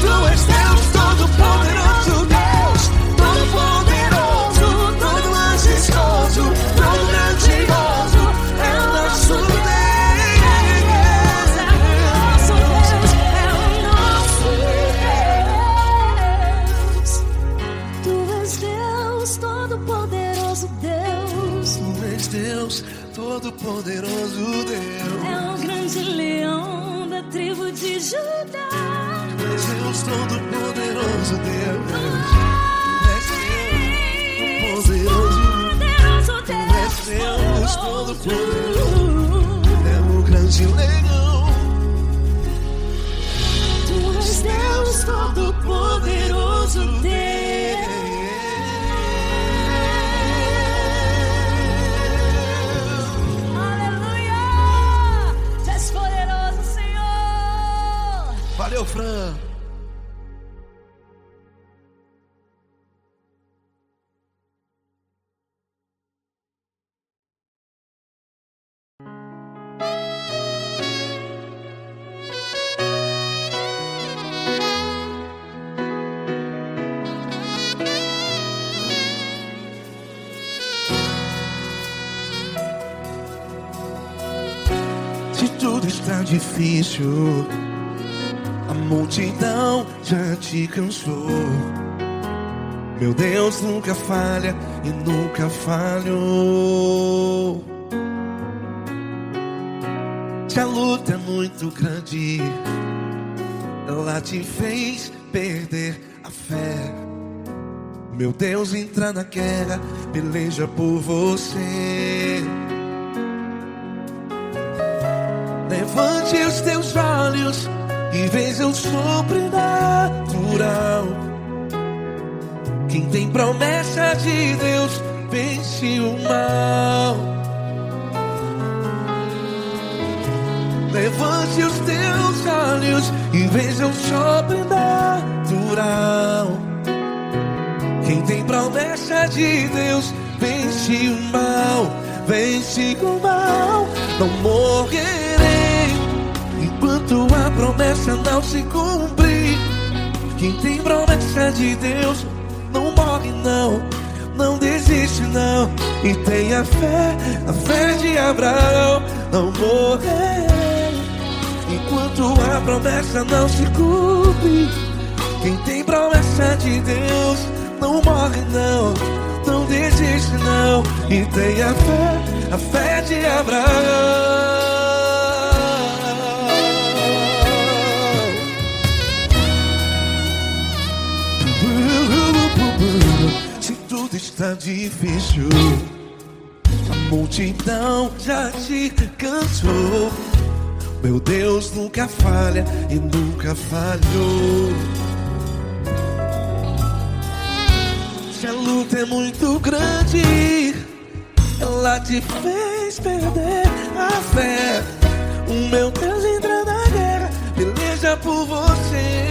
Speaker 7: Tu és Deus, Todo-Poderoso Deus. Todo-Poderoso, todo majestoso, todo grandioso. É o nosso Deus.
Speaker 2: Tu és Deus, Todo-Poderoso Deus.
Speaker 7: Tu és Deus, Todo-Poderoso Deus.
Speaker 2: É o grande leão da tribo de Judá.
Speaker 7: Tu és Deus, Todo-Poderoso Deus. Tu és Deus, Todo-Poderoso.
Speaker 2: Poderoso
Speaker 7: Tu és Deus,
Speaker 2: Deus.
Speaker 7: Todo-Poderoso. É o grande leão.
Speaker 2: Tu és Deus, Todo-Poderoso Deus. Aleluia! Tu és poderoso, Senhor.
Speaker 7: Valeu, Fran. tudo está difícil, a multidão já te cansou. Meu Deus nunca falha e nunca falhou. Se a luta é muito grande, ela te fez perder a fé. Meu Deus entra na guerra, peleja por você. Levante os teus olhos e veja o sobrenatural. Quem tem promessa de Deus vence o mal. Levante os teus olhos e veja o sobrenatural. Quem tem promessa de Deus vence o mal. Vence o mal. Não morrerei enquanto a promessa não se cumprir. Quem tem promessa de Deus não morre não, não desiste não. E tenha fé, a fé de Abraão. Não morrerei enquanto a promessa não se cumpre. Quem tem promessa de Deus não morre não, não desiste não. E tenha fé, a fé de Abraão. Se tudo está difícil, a multidão já te cansou. Meu Deus nunca falha e nunca falhou. Se a luta é muito grande, ela te fez perder a fé. O meu Deus entra na guerra, peleja por você.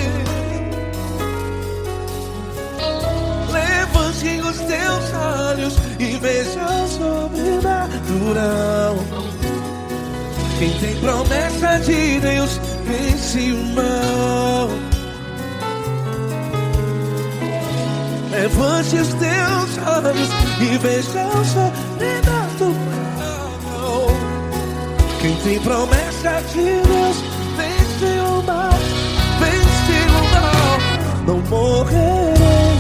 Speaker 7: Levante os teus olhos e veja o sobrenatural. Quem tem promessa de Deus vence o mal. Levante os teus olhos e veja o sobrenatural. Quem tem promessa de Deus vence o mal. Vence o mal. Não morrerei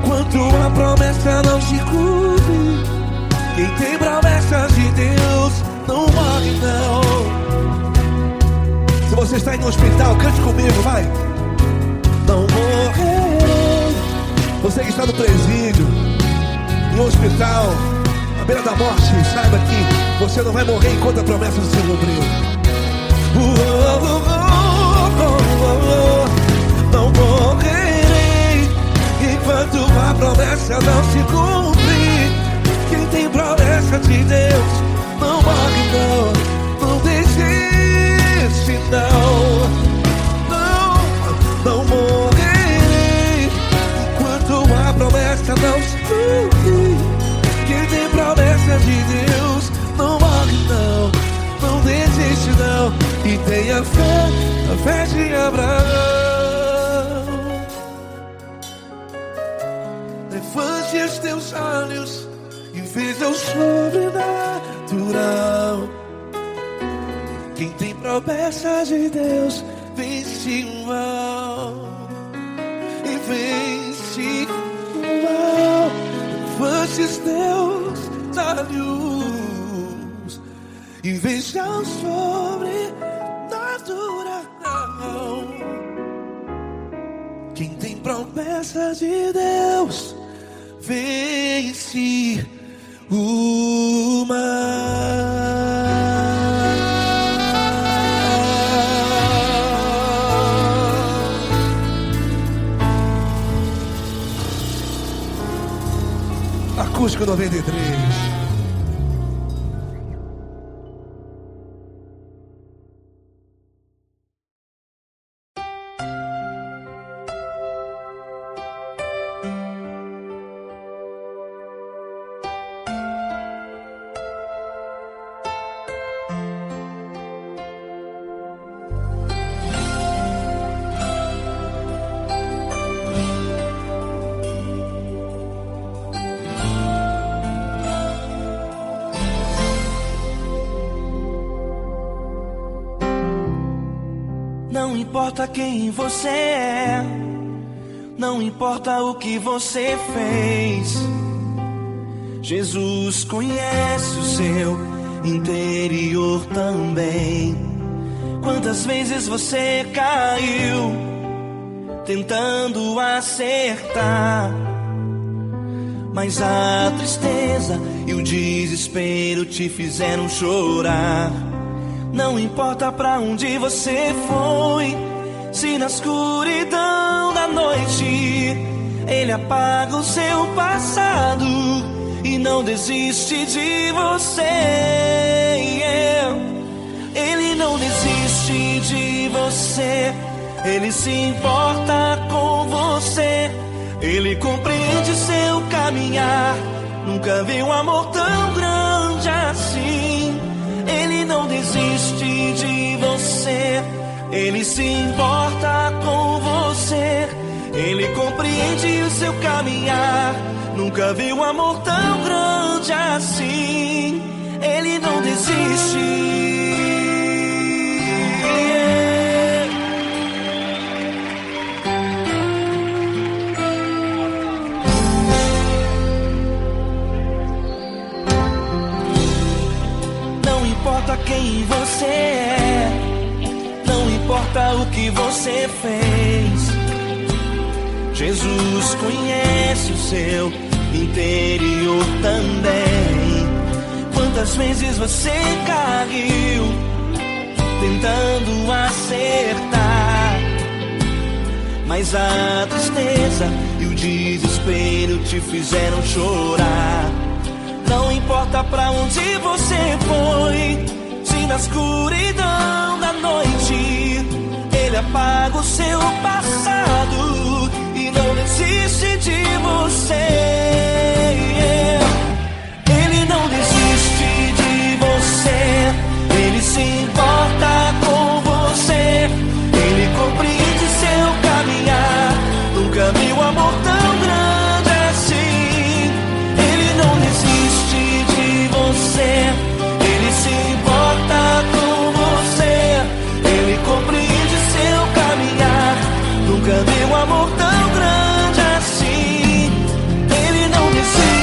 Speaker 7: enquanto a promessa não se cumpre. Quem tem promessa de Deus não morre não. Se você está no hospital, cante comigo, vai. Não morrerei. Você que está no presídio, no hospital, à beira da morte, saiba que você não vai morrer enquanto a promessa não se cumpriu. Não morrerei enquanto a promessa não se cumprir. Quem tem promessa de Deus não morre não, não desiste não. Não morrerei enquanto a promessa não se cumprir. Quem tem promessa de Deus não morre não, não desiste não. E tenha fé, a fé de Abraão. Levante os teus olhos e veja o sobrenatural. Quem tem promessa de Deus vence o mal. E vence o mal. Levante os teus olhos e veja o sobrenatural. Quem tem promessa de Deus vence o mal. Acústico 93.
Speaker 1: Não importa quem você é, não importa o que você fez, Jesus conhece o seu interior também. Quantas vezes você caiu tentando acertar, mas a tristeza e o desespero te fizeram chorar. Não importa pra onde você foi, se na escuridão da noite Ele apaga o seu passado e não desiste de você. Ele não desiste de você, Ele se importa com você, Ele compreende seu caminhar. Nunca vi um amor tão grande assim. Ele não desiste de você, Ele se importa com você, Ele compreende o seu caminhar. Nunca vi um amor tão grande assim. Ele não desiste. Não importa quem você é, não importa o que você fez, Jesus conhece o seu interior também. Quantas vezes você caiu tentando acertar, mas a tristeza e o desespero te fizeram chorar. Não importa pra onde você foi, se na escuridão da noite Ele apaga o seu passado e não desiste de você. Ele não desiste de você, Ele se importa com você, Ele compreende seu caminhar. Nunca vi um amor tão grande assim. Ele não desiste de você, Ele se importa com você, Ele compreende seu caminhar. Nunca vi um amor tão grande assim. Ele não desiste.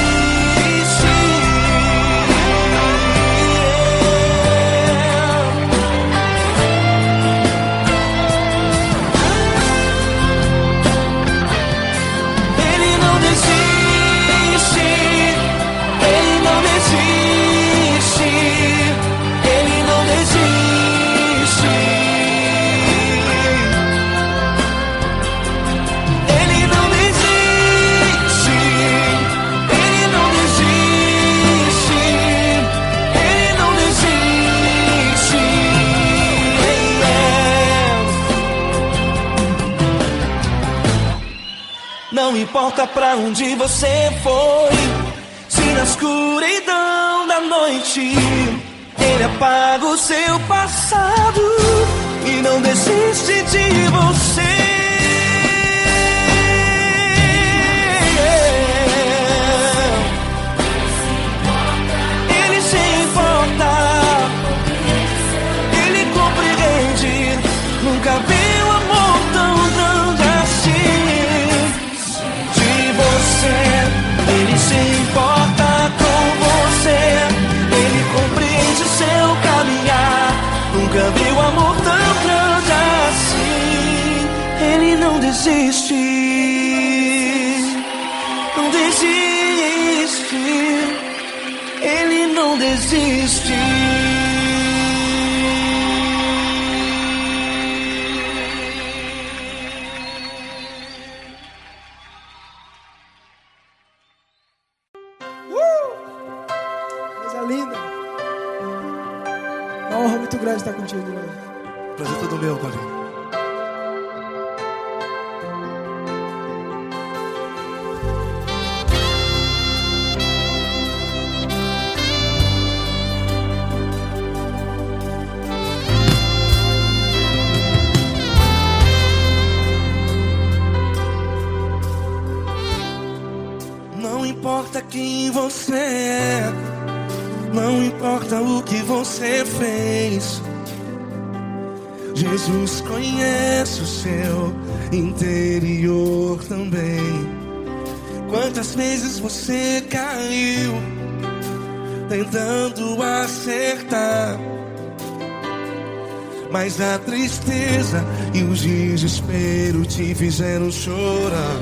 Speaker 1: Ele não desiste. Ele não desiste. Ele não desiste. Ele não desiste. Ele não desiste. Ele não desiste. Não importa pra onde você foi, se na escuridão da noite Ele apaga o seu passado e não desiste de você. Ele se importa, Ele compreende. Nunca vi um amor tão grande assim. De você, Ele se importa com você, Ele compreende seu caminhar. Nunca vi um amor tão grande assim. Ele não desiste, não desiste. Ele não desiste.
Speaker 3: Coisa linda. Uma honra muito grande estar contigo, né?
Speaker 7: Prazer todo meu, Paulinho.
Speaker 1: Não importa quem você é, não importa o que você fez,
Speaker 7: Jesus conhece o seu interior também. Quantas vezes você caiu tentando acertar, mas a tristeza e o desespero te fizeram chorar.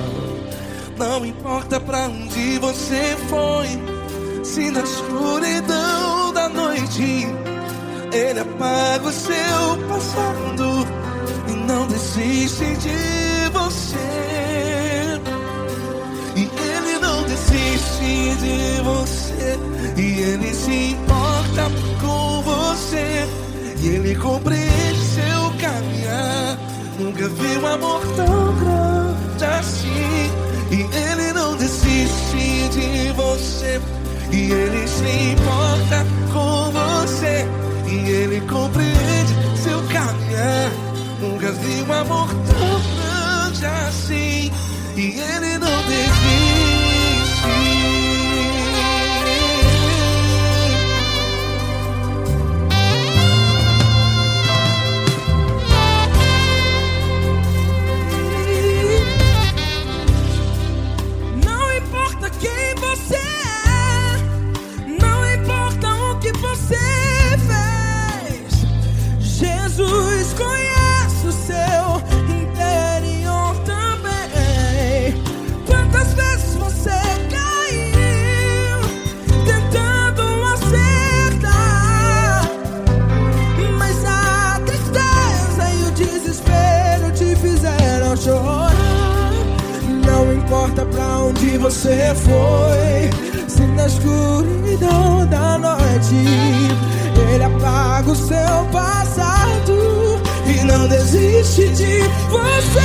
Speaker 7: Não importa pra onde você foi, se na escuridão da noite Ele apaga o seu passado e não desiste de você. E Ele não desiste de você, e Ele se importa com você, e Ele compreende seu caminhar. Nunca vi um amor tão grande assim. E Ele não desiste de você, e Ele se importa com você, e Ele compreende seu caminhar. Nunca vi um amor tão grande assim. E Ele não desiste.
Speaker 3: Não importa quem você é, não importa o que você fez, Jesus conhece o seu interior também. Quantas vezes você caiu tentando acertar, mas a tristeza e o desespero te fizeram chorar. Não importa pra onde você foi, se na escuridão da noite Ele apaga o seu passado e não desiste de você.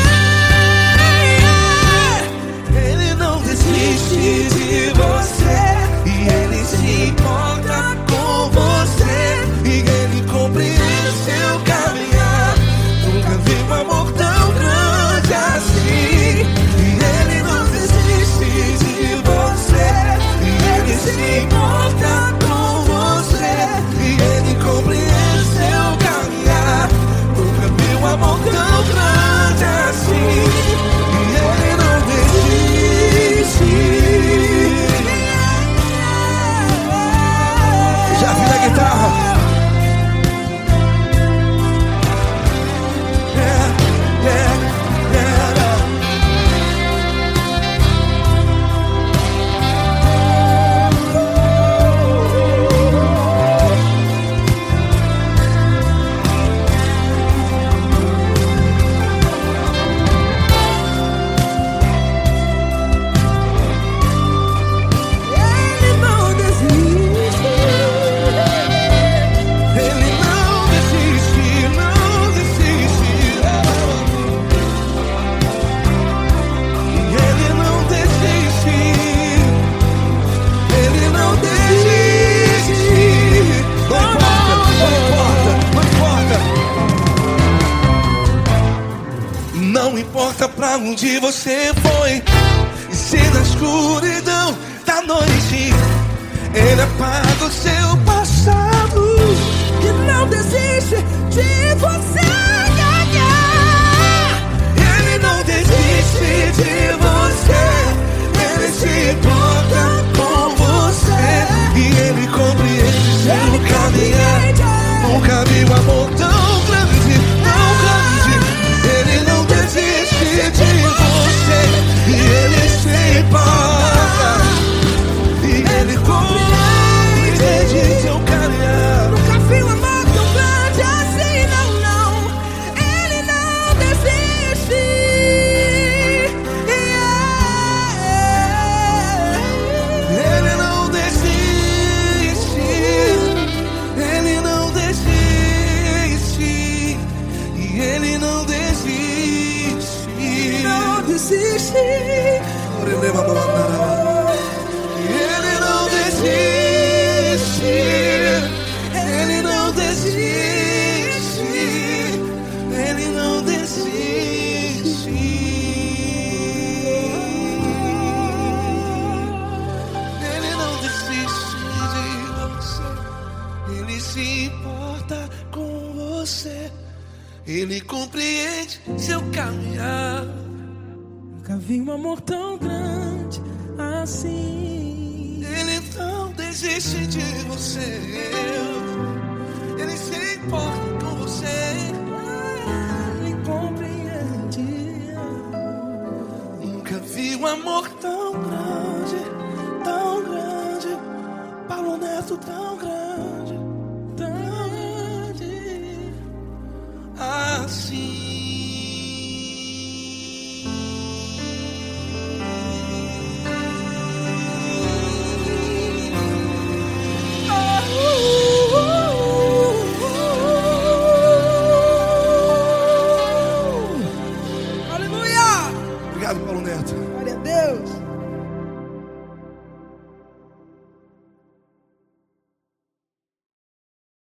Speaker 7: Ele não desiste de você, e Ele se importa com você, e Ele compreende seu caminhar. Nunca vi um amor tão grande assim. E Ele não desiste de você, e Ele se importa com você, e Ele compreende seu caminhar. Nunca vi um amor tão grande assim. E Ele não desiste. Já vi na guitarra. Não importa pra onde você foi, e se na escuridão da noite Ele apaga o seu passado
Speaker 3: E não desiste de você ganhar.
Speaker 7: Ele não desiste de você, Ele se importa com você, e Ele compreende seu caminhar. Nunca vi um amor tão grande, tão grande. Ele não desiste de você, e Ele se importa, e Ele compreende seu caminhar.
Speaker 3: Nunca vi um amor tão grande assim, não, não. Ele não desiste.
Speaker 7: Ele não desiste, Ele não desiste, e Ele não desiste.
Speaker 3: Não desiste.
Speaker 7: Ele não desiste, Ele não desiste, Ele não desiste. Ele não desiste de você, Ele se importa com você, Ele compreende seu caminhar.
Speaker 1: Nunca vi um amor tão grande assim.
Speaker 7: Ele não desiste de você. Ele se importa com você.
Speaker 1: Ele compreende.
Speaker 7: Nunca vi um amor tão grande, tão grande. Paulo Neto tão grande, tão grande assim.
Speaker 1: Aleluia!
Speaker 7: Obrigado, Paulo Neto.
Speaker 1: Glória a Deus.